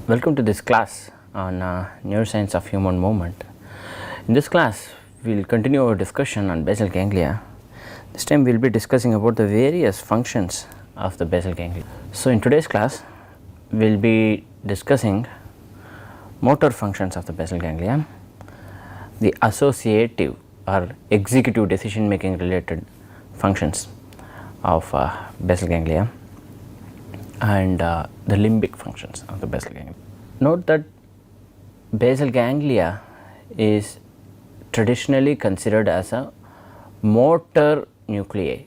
Welcome to this class on Neuroscience of Human Movement. In this class, we will continue our discussion on basal ganglia. This time we will be discussing about the various functions of the basal ganglia. So, in today's class, we will be discussing motor functions of the basal ganglia, the associative or executive decision making related functions of basal ganglia, and the limbic functions of the basal ganglia. Note that basal ganglia is traditionally considered as a motor nuclei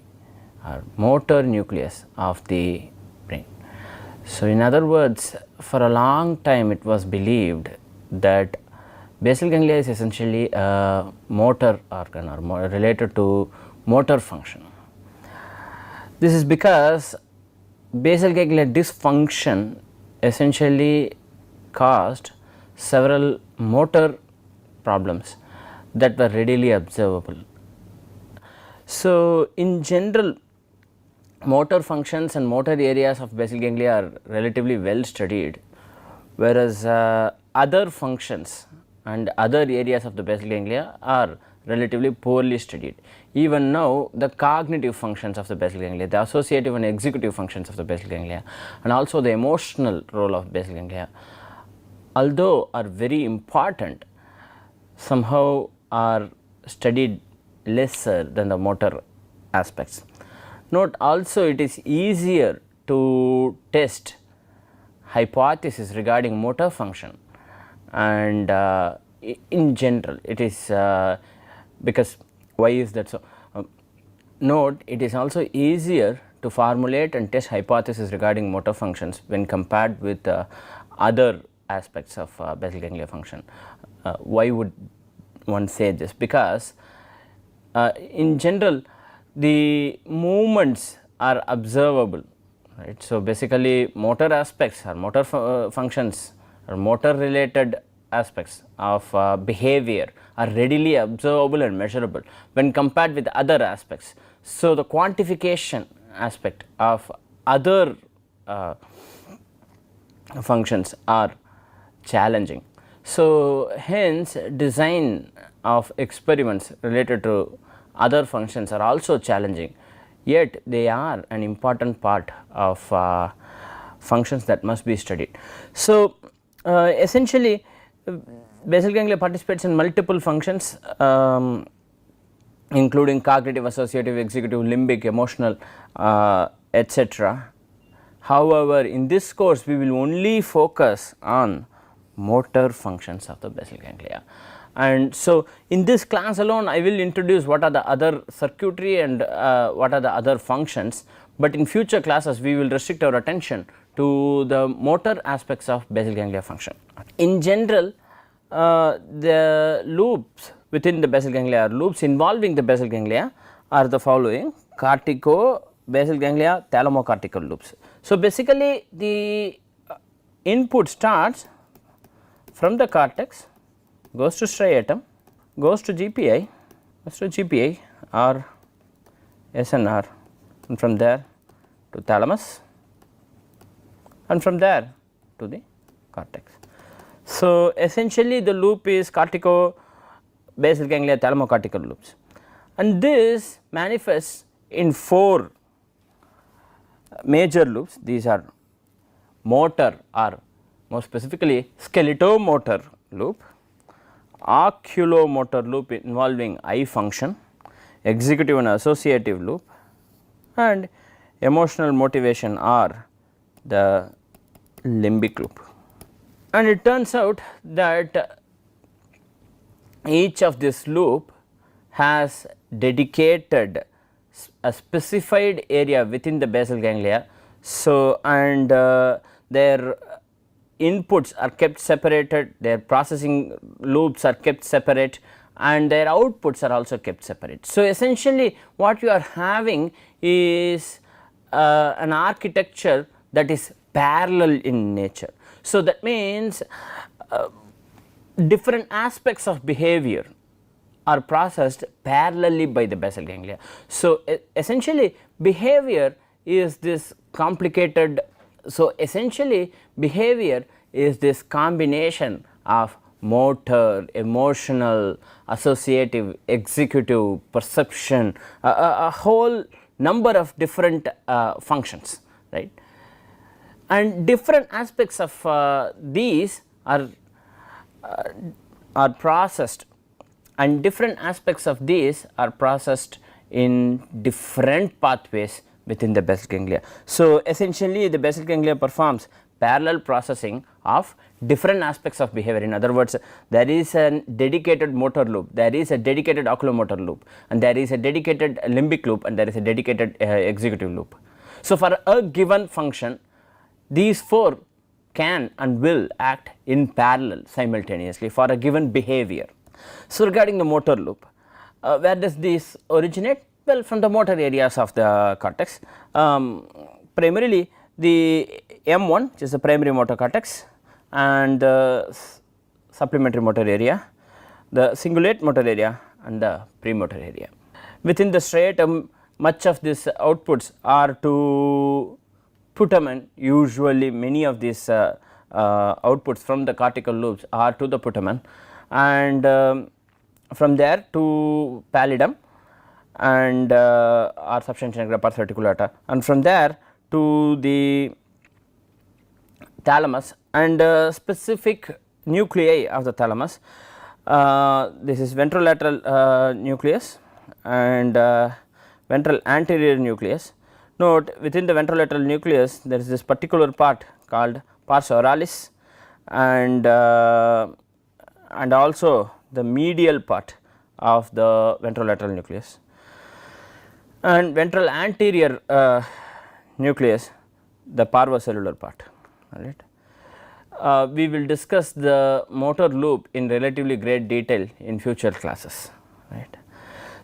or motor nucleus of the brain. So, in other words, for a long time it was believed that basal ganglia is essentially a motor organ or related to motor function. This is because basal ganglia dysfunction essentially caused several motor problems that were readily observable. So, in general, motor functions and motor areas of basal ganglia are relatively well studied, whereas other functions and other areas of the basal ganglia are relatively poorly studied. Even now, the cognitive functions of the basal ganglia, the associative and executive functions of the basal ganglia, and also the emotional role of basal ganglia, although are very important, somehow are studied lesser than the motor aspects. Note also, it is easier to test hypotheses regarding motor function, and in general it is because why is that so? Note, it is also easier to formulate and test hypotheses regarding motor functions when compared with other aspects of basal ganglia function. Why would one say this? Because in general the movements are observable, right. So, basically motor aspects or motor functions or motor related aspects of behavior are readily observable and measurable when compared with other aspects. So, the quantification aspect of other functions are challenging. So, hence design of experiments related to other functions are also challenging, yet they are an important part of functions that must be studied. So, essentially basal ganglia participates in multiple functions including cognitive, associative, executive, limbic, emotional, etc. However, in this course we will only focus on motor functions of the basal ganglia. And so, in this class alone I will introduce what are the other circuitry and what are the other functions, but in future classes we will restrict our attention to the motor aspects of basal ganglia function. In general, the loops within the basal ganglia or loops involving the basal ganglia are the following: cortico, basal ganglia, thalamocortical loops. So, basically the input starts from the cortex, goes to striatum, goes to GPI, or SNR, and from there to thalamus, and from there to the cortex. So, essentially the loop is cortico, basal ganglia, thalamocortical loops, and this manifests in 4 major loops. These are motor or more specifically skeletomotor loop, oculomotor loop involving eye function, executive and associative loop, and emotional motivation or the limbic loop. And it turns out that each of this loop has dedicated a specified area within the basal ganglia. So, and their inputs are kept separated, their processing loops are kept separate, and their outputs are also kept separate. So, essentially what you are having is an architecture that is parallel in nature. So, that means different aspects of behavior are processed parallelly by the basal ganglia. So, essentially behavior is this complicated. So, essentially behavior is this combination of motor, emotional, associative, executive, perception, a whole number of different functions, right. And different aspects of these are processed, and different aspects of these are processed in different pathways within the basal ganglia. So, essentially the basal ganglia performs parallel processing of different aspects of behavior. In other words, there is a dedicated motor loop, there is a dedicated oculomotor loop, and there is a dedicated limbic loop, and there is a dedicated executive loop. So, for a given function, these 4 can and will act in parallel simultaneously for a given behavior. So, regarding the motor loop, where does this originate? Well, from the motor areas of the cortex, primarily the M1, which is the primary motor cortex, and the supplementary motor area, the cingulate motor area, and the premotor area. Within the striatum, much of these outputs are to putamen. Usually many of these outputs from the cortical lobes are to the putamen, and from there to pallidum and or substantia nigra pars reticulata, and from there to the thalamus and specific nuclei of the thalamus. This is ventrolateral nucleus and ventral anterior nucleus. Note, within the ventrolateral nucleus there is this particular part called pars oralis, and also the medial part of the ventrolateral nucleus, and ventral anterior nucleus, the parvocellular part. Right. We will discuss the motor loop in relatively great detail in future classes. Right.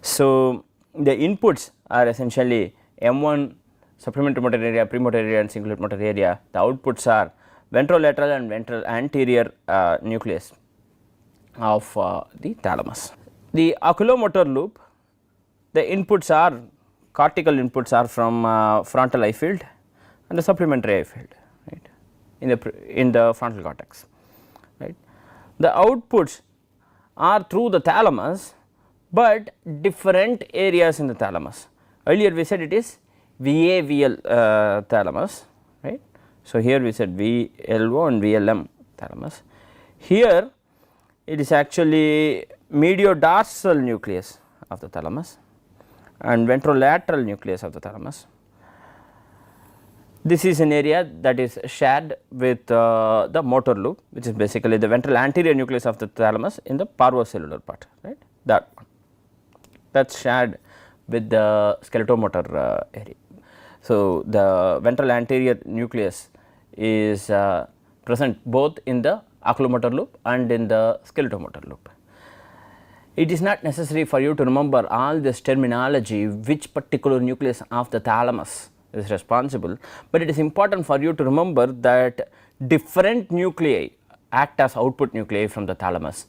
So, the inputs are essentially M1 supplementary motor area, premotor area, and cingulate motor area. The outputs are ventrolateral and ventral anterior nucleus of the thalamus. The oculomotor loop, the inputs are cortical inputs are from frontal eye field and the supplementary eye field, right, in the frontal cortex. Right. The outputs are through the thalamus, but different areas in the thalamus. Earlier we said it is VAVL thalamus, right. So, here we said VLO and VLM thalamus. Here it is actually mediodorsal nucleus of the thalamus and ventrolateral nucleus of the thalamus. This is an area that is shared with the motor loop, which is basically the ventral anterior nucleus of the thalamus in the parvocellular part, right, that one, that is shared with the skeletomotor area. So, the ventral anterior nucleus is present both in the oculomotor loop and in the skeletomotor loop. It is not necessary for you to remember all this terminology, which particular nucleus of the thalamus is responsible, but it is important for you to remember that different nuclei act as output nuclei from the thalamus.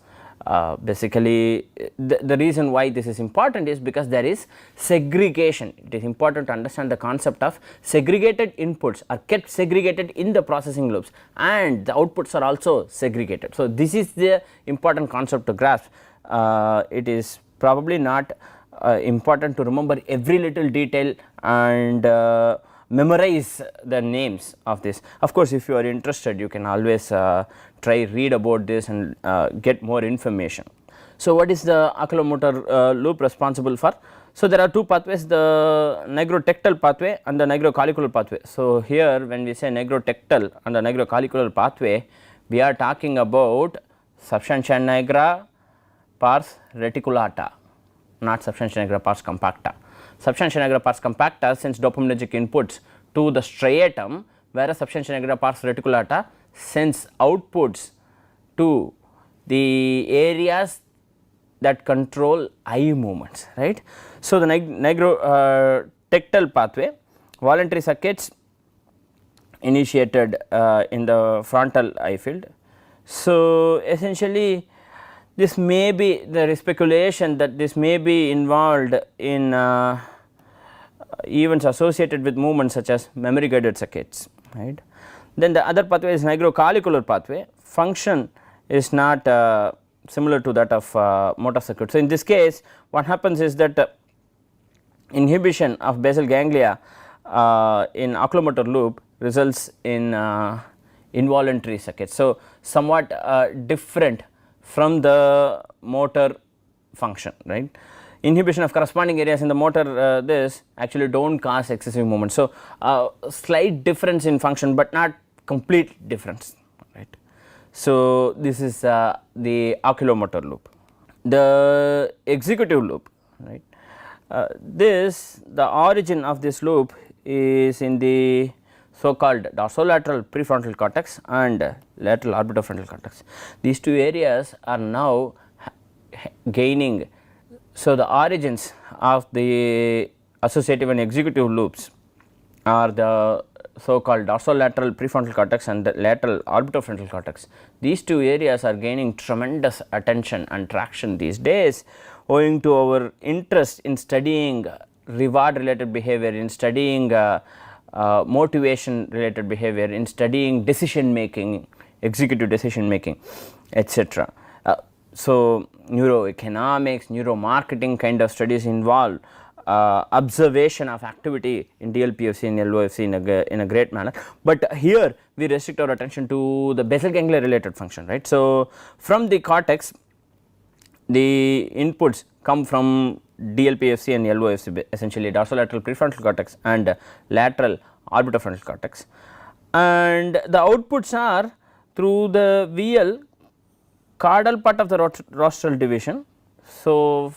Basically, the reason why this is important is because there is segregation. It is important to understand the concept of segregated inputs are kept segregated in the processing loops, and the outputs are also segregated. So, this is the important concept to grasp. It is probably not important to remember every little detail and memorize the names of this. Of course, if you are interested, you can always try read about this and get more information. So, what is the oculomotor loop responsible for? So, there are two pathways, the nigrotectal pathway and the nigrocollicular pathway. So, here when we say nigrotectal and the nigrocollicular pathway, we are talking about substantia nigra pars reticulata, not substantia nigra pars compacta. Substantia nigra pars compacta sends dopaminergic inputs to the striatum, whereas substantia nigra pars reticulata sends outputs to the areas that control eye movements, right. So, the nigrotectal pathway, voluntary circuits initiated in the frontal eye field. So, essentially this may be, there is speculation that this may be involved in events associated with movements such as memory guided circuits, right. Then the other pathway is nigrocollicular pathway. Function is not similar to that of motor circuit. So, in this case what happens is that inhibition of basal ganglia in oculomotor loop results in involuntary circuits. So, somewhat different from the motor function, right. Inhibition of corresponding areas in the motor this actually do not cause excessive movement. So, slight difference in function, but not complete difference, right. So, this is the oculomotor loop. The executive loop, right. The origin of this loop is in the so called dorsolateral prefrontal cortex and lateral orbitofrontal cortex. These two areas are now gaining. So, the origins of the associative and executive loops are the so called dorsolateral prefrontal cortex and the lateral orbitofrontal cortex. These two areas are gaining tremendous attention and traction these days, owing to our interest in studying reward related behavior, in studying motivation related behavior, in studying decision making, executive decision making, etc. So, neuroeconomics, neuromarketing kind of studies involve observation of activity in DLPFC and LOFC in a great manner, but here we restrict our attention to the basal ganglia related function, right. So, from the cortex the inputs come from DLPFC and LOFC, essentially dorsolateral prefrontal cortex and lateral orbitofrontal cortex, and the outputs are through the VL caudal part of the rostral division. So,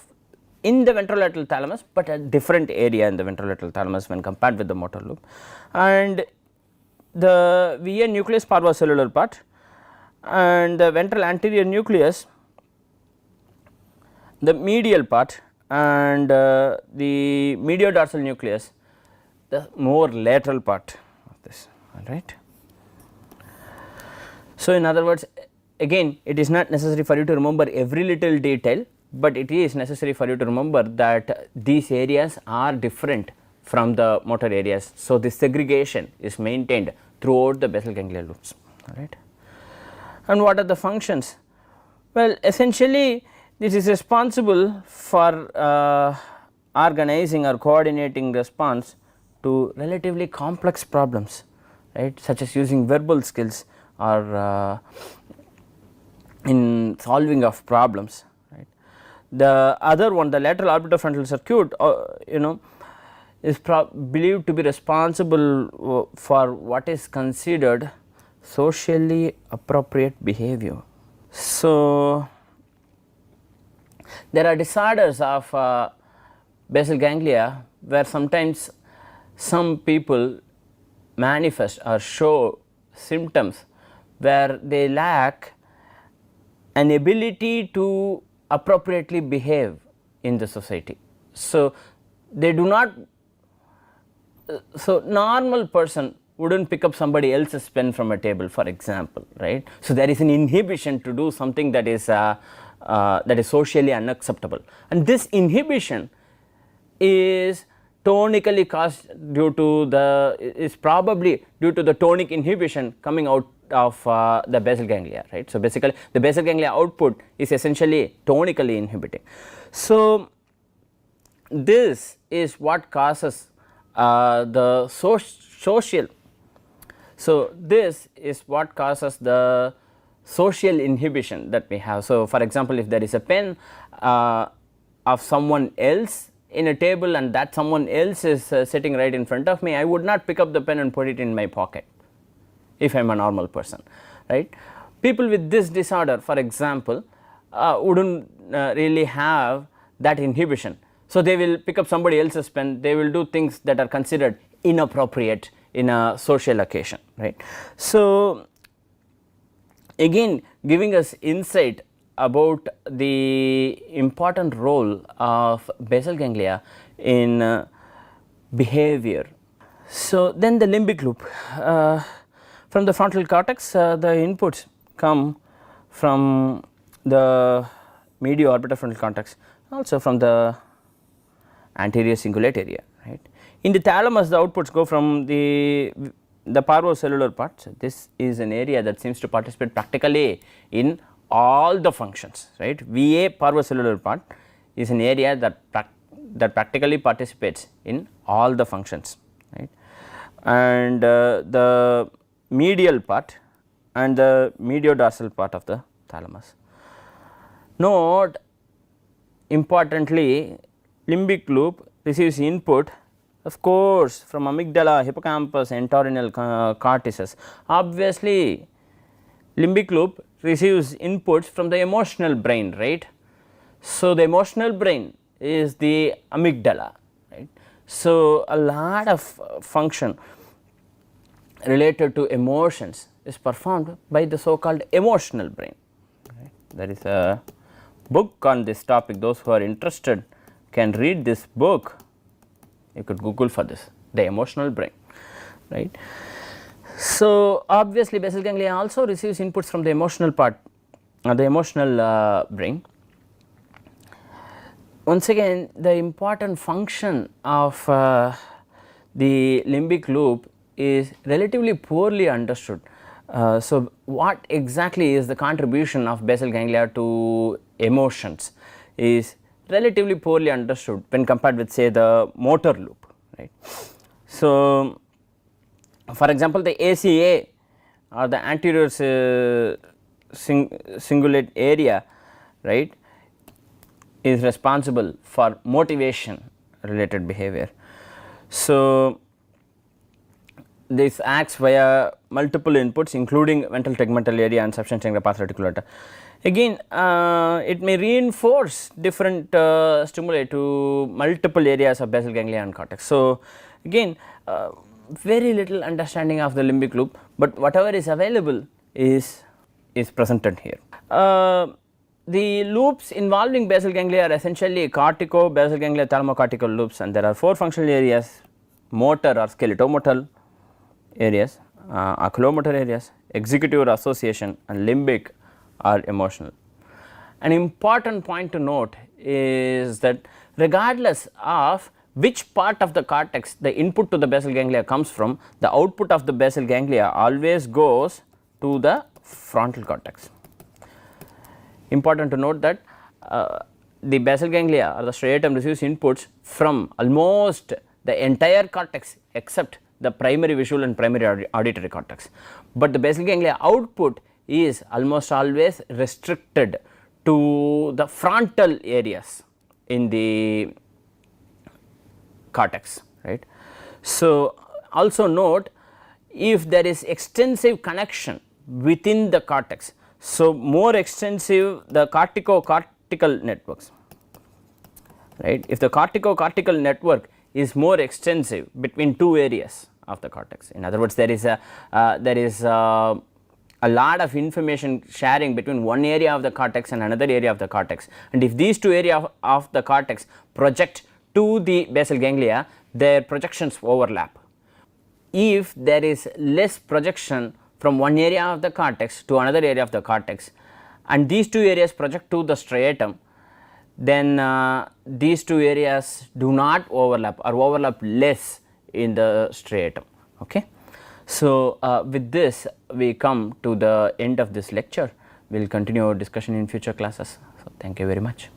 in the ventrolateral thalamus, but a different area in the ventrolateral thalamus when compared with the motor loop, and the VA nucleus parvocellular part and the ventral anterior nucleus, the medial part, and the mediodorsal nucleus, the more lateral part of this, alright. So, in other words, again it is not necessary for you to remember every little detail, but it is necessary for you to remember that these areas are different from the motor areas. So, this segregation is maintained throughout the basal ganglia loops, alright. And what are the functions? Well, essentially this is responsible for organizing or coordinating response to relatively complex problems, right, such as using verbal skills or in solving of problems, right. The other one, the lateral orbitofrontal circuit, is believed to be responsible for what is considered socially appropriate behavior. So, there are disorders of basal ganglia where sometimes some people manifest or show symptoms where they lack an ability to appropriately behave in the society. So, they do not, so normal person would not pick up somebody else's pen from a table, for example, right. So, there is an inhibition to do something that is socially unacceptable, and this inhibition is tonically caused due to probably due to the tonic inhibition coming out of the basal ganglia, right. So, basically the basal ganglia output is essentially tonically inhibiting. So, this is what causes the social. So, this is what causes the social inhibition that we have. So, for example, if there is a pen of someone else in a table and that someone else is sitting right in front of me, I would not pick up the pen and put it in my pocket if I am a normal person, right. People with this disorder, for example, would not really have that inhibition. So, they will pick up somebody else's pen, they will do things that are considered inappropriate in a social occasion, right. So, again giving us insight about the important role of basal ganglia in behavior. So, then the limbic loop, from the frontal cortex the inputs come from the medio-orbitofrontal cortex, also from the anterior cingulate area, right. In the thalamus the outputs go from the the parvocellular part, this is an area that seems to participate practically in all the functions, right. VA parvocellular part is an area that practically participates in all the functions, right. And the medial part and the mediodorsal part of the thalamus. Note importantly, limbic loop receives input of course from amygdala, hippocampus, entorhinal cortices. Obviously, limbic loop receives inputs from the emotional brain, right. So, the emotional brain is the amygdala, right. So, a lot of function related to emotions is performed by the so called emotional brain, right. There is a book on this topic, those who are interested can read this book, you could Google for this, the emotional brain, right. So, obviously basal ganglia also receives inputs from the emotional part the emotional brain. Once again, the important function of the limbic loop is relatively poorly understood. So, what exactly is the contribution of basal ganglia to emotions is relatively poorly understood when compared with say the motor loop, right. So, for example, the ACA or the anterior cingulate area, right, is responsible for motivation related behavior. So, this acts via multiple inputs including ventral tegmental area and substantia pars reticulata. Again it may reinforce different stimuli to multiple areas of basal ganglia and cortex. So, again very little understanding of the limbic loop, but whatever is available is presented here. The loops involving basal ganglia are essentially cortico, basal ganglia, thalamocortical loops, and there are 4 functional areas: motor or skeletomotor areas, oculomotor areas, executive or association, and limbic or emotional. An important point to note is that regardless of which part of the cortex the input to the basal ganglia comes from, the output of the basal ganglia always goes to the frontal cortex. Important to note that the basal ganglia or the striatum receives inputs from almost the entire cortex except the primary visual and primary auditory cortex, but the basal ganglia output is almost always restricted to the frontal areas in the cortex, right. So, also note if there is extensive connection within the cortex, so more extensive the cortico-cortical networks, right. If the cortico-cortical network is more extensive between 2 areas of the cortex, in other words there is a lot of information sharing between one area of the cortex and another area of the cortex, and if these 2 areas of the cortex project to the basal ganglia, their projections overlap. If there is less projection from one area of the cortex to another area of the cortex and these 2 areas project to the striatum, then these 2 areas do not overlap or overlap less in the striatum. Okay. So, with this we come to the end of this lecture. We will continue our discussion in future classes. So, thank you very much.